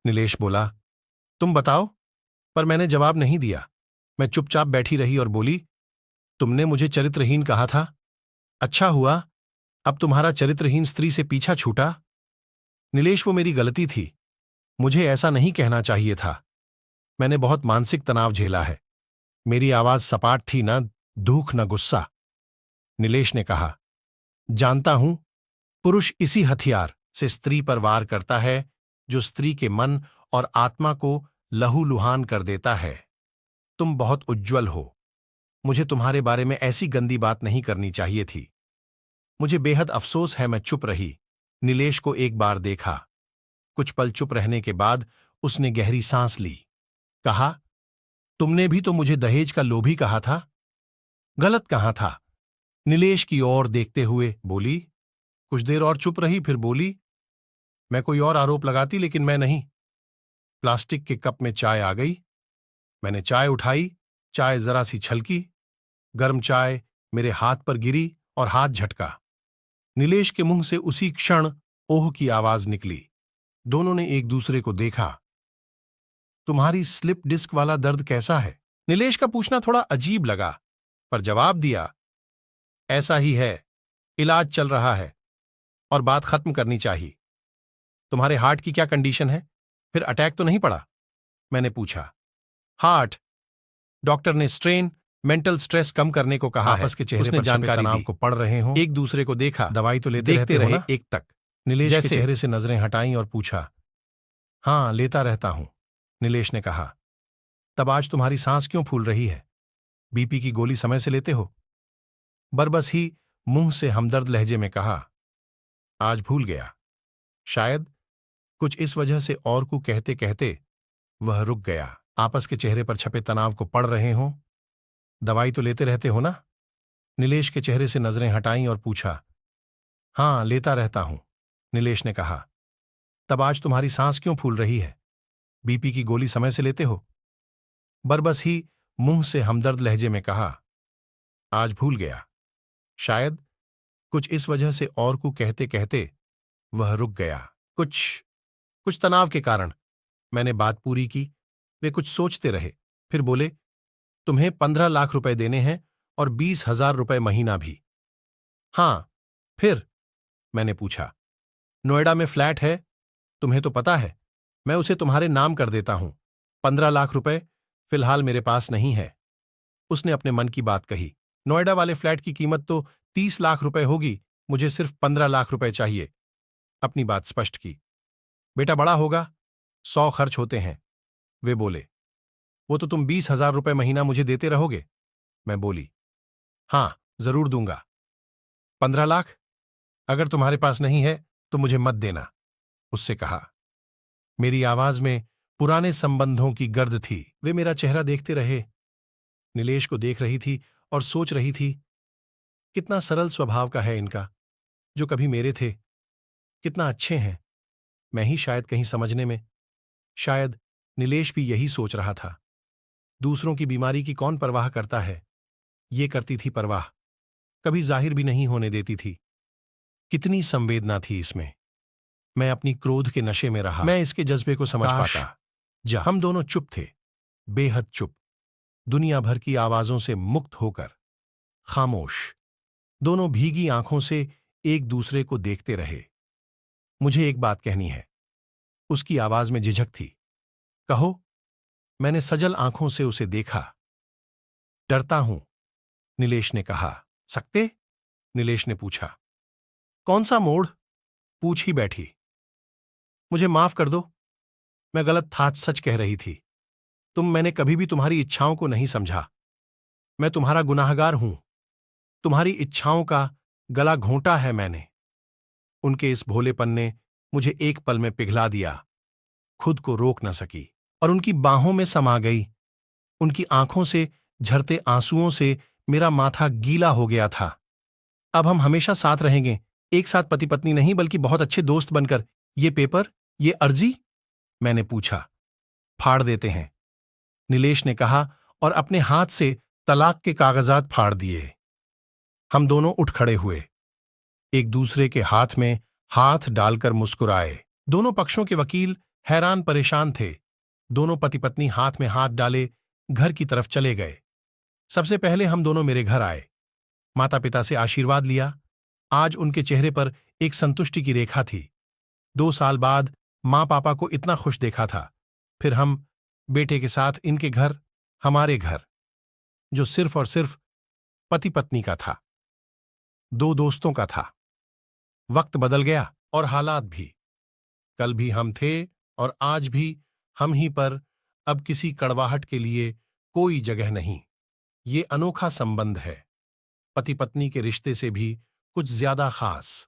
नीलेश बोला, तुम बताओ। पर मैंने जवाब नहीं दिया। मैं चुपचाप बैठी रही और बोली, तुमने मुझे चरित्रहीन कहा था। अच्छा हुआ, अब तुम्हारा चरित्रहीन स्त्री से पीछा छूटा। नीलेश, वो मेरी गलती थी। मुझे ऐसा नहीं कहना चाहिए था। मैंने बहुत मानसिक तनाव झेला है। मेरी आवाज सपाट थी, न दुख न गुस्सा। नीलेश ने कहा, जानता हूं, पुरुष इसी हथियार से स्त्री पर वार करता है जो स्त्री के मन और आत्मा को लहूलुहान कर देता है। तुम बहुत उज्ज्वल हो। मुझे तुम्हारे बारे में ऐसी गंदी बात नहीं करनी चाहिए थी। मुझे बेहद अफसोस है। मैं चुप रही। नीलेश को एक बार देखा। कुछ पल चुप रहने के बाद उसने गहरी सांस ली। कहा, तुमने भी तो मुझे दहेज का लोभी कहा था। गलत कहा था। नीलेश की ओर देखते हुए बोली। कुछ देर और चुप रही, फिर बोली, मैं कोई और आरोप लगाती, लेकिन मैं नहीं। प्लास्टिक के कप में चाय आ गई। मैंने चाय उठाई। चाय जरा सी छलकी। गर्म चाय मेरे हाथ पर गिरी और हाथ झटका। नीलेश के मुंह से उसी क्षण ओह की आवाज निकली। दोनों ने एक दूसरे को देखा। तुम्हारी स्लिप डिस्क वाला दर्द कैसा है? नीलेश का पूछना थोड़ा अजीब लगा, पर जवाब दिया, ऐसा ही है। इलाज चल रहा है और बात खत्म करनी चाहिए। तुम्हारे हार्ट की क्या कंडीशन है? फिर अटैक तो नहीं पड़ा? मैंने पूछा। हार्ट, डॉक्टर ने स्ट्रेन, मेंटल स्ट्रेस कम करने को कहा है। आपस के चेहरे पर जानकारी तनाव को पढ़ रहे हो। एक दूसरे को देखा। दवाई तो लेते देखते रहे एक तक। नीलेश के चेहरे से नजरें हटाई और पूछा, हां, लेता रहता हूं। नीलेश ने कहा, तब आज तुम्हारी सांस क्यों फूल रही है? बीपी की गोली समय से लेते हो? बरबस ही मुंह से हमदर्द लहजे में कहा, आज भूल गया। शायद कुछ इस वजह से और को कहते कहते वह रुक गया। आपस के चेहरे पर छपे तनाव को पढ़ रहे हो। दवाई तो लेते रहते हो ना? नीलेश के चेहरे से नजरें हटाई और पूछा। हां, लेता रहता हूं। नीलेश ने कहा, तब आज तुम्हारी सांस क्यों फूल रही है? बीपी की गोली समय से लेते हो? बरबस ही मुंह से हमदर्द लहजे में कहा, आज भूल गया। शायद कुछ इस वजह से और को कहते कहते वह रुक गया। कुछ तनाव के कारण। मैंने बात पूरी की। वे कुछ सोचते रहे, फिर बोले, तुम्हें 15 लाख रुपए देने हैं और 20,000 रुपए महीना भी। हां, फिर? मैंने पूछा। नोएडा में फ्लैट है, तुम्हें तो पता है। मैं उसे तुम्हारे नाम कर देता हूं। 15 लाख रुपए फिलहाल मेरे पास नहीं है। उसने अपने मन की बात कही। नोएडा वाले फ्लैट की कीमत तो 30 लाख रुपए होगी। मुझे सिर्फ 15 लाख रुपए चाहिए। अपनी बात स्पष्ट की। बेटा बड़ा होगा, 100 खर्च होते हैं। वे बोले, वो तो तुम 20,000 रुपए महीना मुझे देते रहोगे? मैं बोली, हां, जरूर दूंगा। 15 लाख? अगर तुम्हारे पास नहीं है तो मुझे मत देना, उससे कहा। मेरी आवाज में पुराने संबंधों की गर्द थी। वे मेरा चेहरा देखते रहे। नीलेश को देख रही थी और सोच रही थी, कितना सरल स्वभाव का है इनका, जो कभी मेरे थे। कितना अच्छे हैं। मैं ही शायद कहीं समझने में। शायद नीलेश भी यही सोच रहा था। दूसरों की बीमारी की कौन परवाह करता है? ये करती थी परवाह। कभी जाहिर भी नहीं होने देती थी। कितनी संवेदना थी इसमें। मैं अपनी क्रोध के नशे में रहा। मैं इसके जज्बे को समझ पाता। हम दोनों चुप थे, बेहद चुप। दुनिया भर की आवाजों से मुक्त होकर खामोश। दोनों भीगी आंखों से एक दूसरे को देखते रहे। मुझे एक बात कहनी है, उसकी आवाज में झिझक थी। कहो। मैंने सजल आंखों से उसे देखा। डरता हूं, नीलेश ने कहा। सकते? नीलेश ने पूछा। कौन सा मोड़? पूछ ही बैठी। मुझे माफ कर दो, मैं गलत था, सच कह रही थी। मैंने कभी भी तुम्हारी इच्छाओं को नहीं समझा। मैं तुम्हारा गुनाहगार हूं। तुम्हारी इच्छाओं का गला घोंटा है मैंने। उनके इस भोलेपन ने मुझे एक पल में पिघला दिया। खुद को रोक न सकी और उनकी बाहों में समा गई। उनकी आंखों से झरते आंसुओं से मेरा माथा गीला हो गया था। अब हम हमेशा साथ रहेंगे, एक साथ पति पत्नी नहीं बल्कि बहुत अच्छे दोस्त बनकर। ये पेपर, ये अर्जी? मैंने पूछा। फाड़ देते हैं, नीलेश ने कहा और अपने हाथ से तलाक के कागजात फाड़ दिए। हम दोनों उठ खड़े हुए, एक दूसरे के हाथ में हाथ डालकर मुस्कुराए। दोनों पक्षों के वकील हैरान परेशान थे। दोनों पति पत्नी हाथ में हाथ डाले घर की तरफ चले गए। सबसे पहले हम दोनों मेरे घर आए, माता पिता से आशीर्वाद लिया। आज उनके चेहरे पर एक संतुष्टि की रेखा थी। 2 साल बाद माँ पापा को इतना खुश देखा था। फिर हम बेटे के साथ इनके घर, हमारे घर, जो सिर्फ और सिर्फ पति पत्नी का था, 2 दोस्तों का था। वक्त बदल गया और हालात भी। कल भी हम थे और आज भी हम ही, पर अब किसी कड़वाहट के लिए कोई जगह नहीं। ये अनोखा संबंध है, पति पत्नी के रिश्ते से भी कुछ ज्यादा खास।